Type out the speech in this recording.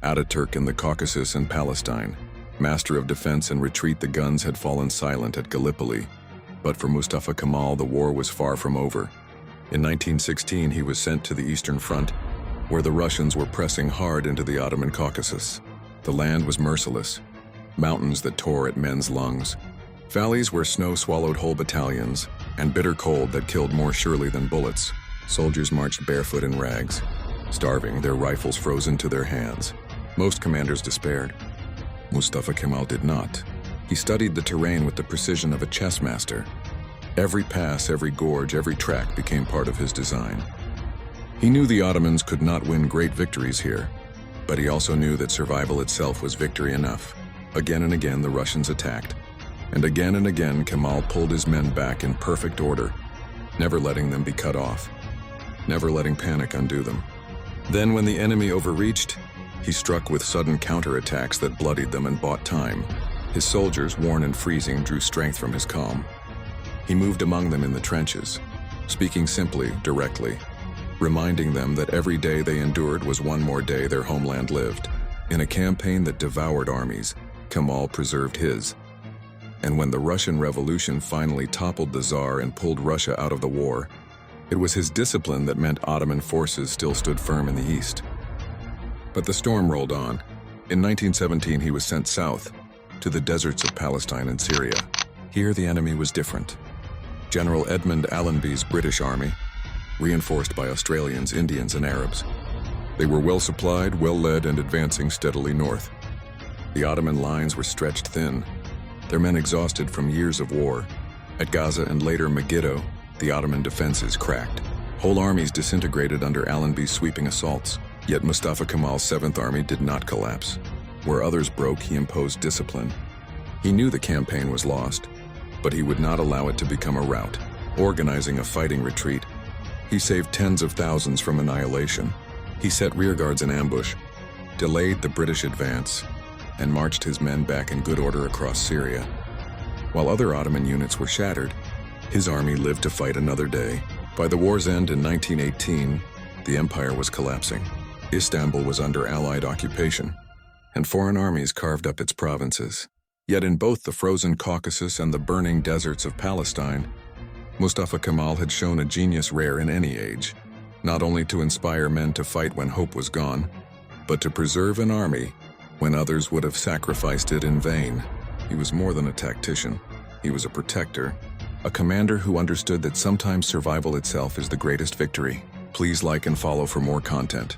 Ataturk in the Caucasus and Palestine. Master of defense and retreat, the guns had fallen silent at Gallipoli. But for Mustafa Kemal, the war was far from over. In 1916, he was sent to the Eastern Front, where the Russians were pressing hard into the Ottoman Caucasus. The land was merciless. Mountains that tore at men's lungs. Valleys where snow swallowed whole battalions, and bitter cold that killed more surely than bullets. Soldiers marched barefoot in rags, starving, their rifles frozen to their hands. Most commanders despaired. Mustafa Kemal did not. He studied the terrain with the precision of a chess master. Every pass, every gorge, every track became part of his design. He knew the Ottomans could not win great victories here, but he also knew that survival itself was victory enough. Again and again the Russians attacked, and again Kemal pulled his men back in perfect order, never letting them be cut off, never letting panic undo them. Then when the enemy overreached, he struck with sudden counterattacks that bloodied them and bought time. His soldiers, worn and freezing, drew strength from his calm. He moved among them in the trenches, speaking simply, directly, reminding them that every day they endured was one more day their homeland lived. In a campaign that devoured armies, Kemal preserved his. And when the Russian Revolution finally toppled the Tsar and pulled Russia out of the war, it was his discipline that meant Ottoman forces still stood firm in the east. But the storm rolled on. In 1917, he was sent south, to the deserts of Palestine and Syria. Here the enemy was different. General Edmund Allenby's British army, reinforced by Australians, Indians, and Arabs. They were well supplied, well led, and advancing steadily north. The Ottoman lines were stretched thin, their men exhausted from years of war. At Gaza and later Megiddo, the Ottoman defenses cracked. Whole armies disintegrated under Allenby's sweeping assaults. Yet Mustafa Kemal's 7th Army did not collapse. Where others broke, he imposed discipline. He knew the campaign was lost, but he would not allow it to become a rout. Organizing a fighting retreat, he saved tens of thousands from annihilation. He set rearguards in ambush, delayed the British advance, and marched his men back in good order across Syria. While other Ottoman units were shattered, his army lived to fight another day. By the war's end in 1918, the empire was collapsing. Istanbul was under Allied occupation, and foreign armies carved up its provinces. Yet in both the frozen Caucasus and the burning deserts of Palestine, Mustafa Kemal had shown a genius rare in any age, not only to inspire men to fight when hope was gone, but to preserve an army when others would have sacrificed it in vain. He was more than a tactician. He was a protector, a commander who understood that sometimes survival itself is the greatest victory. Please like and follow for more content.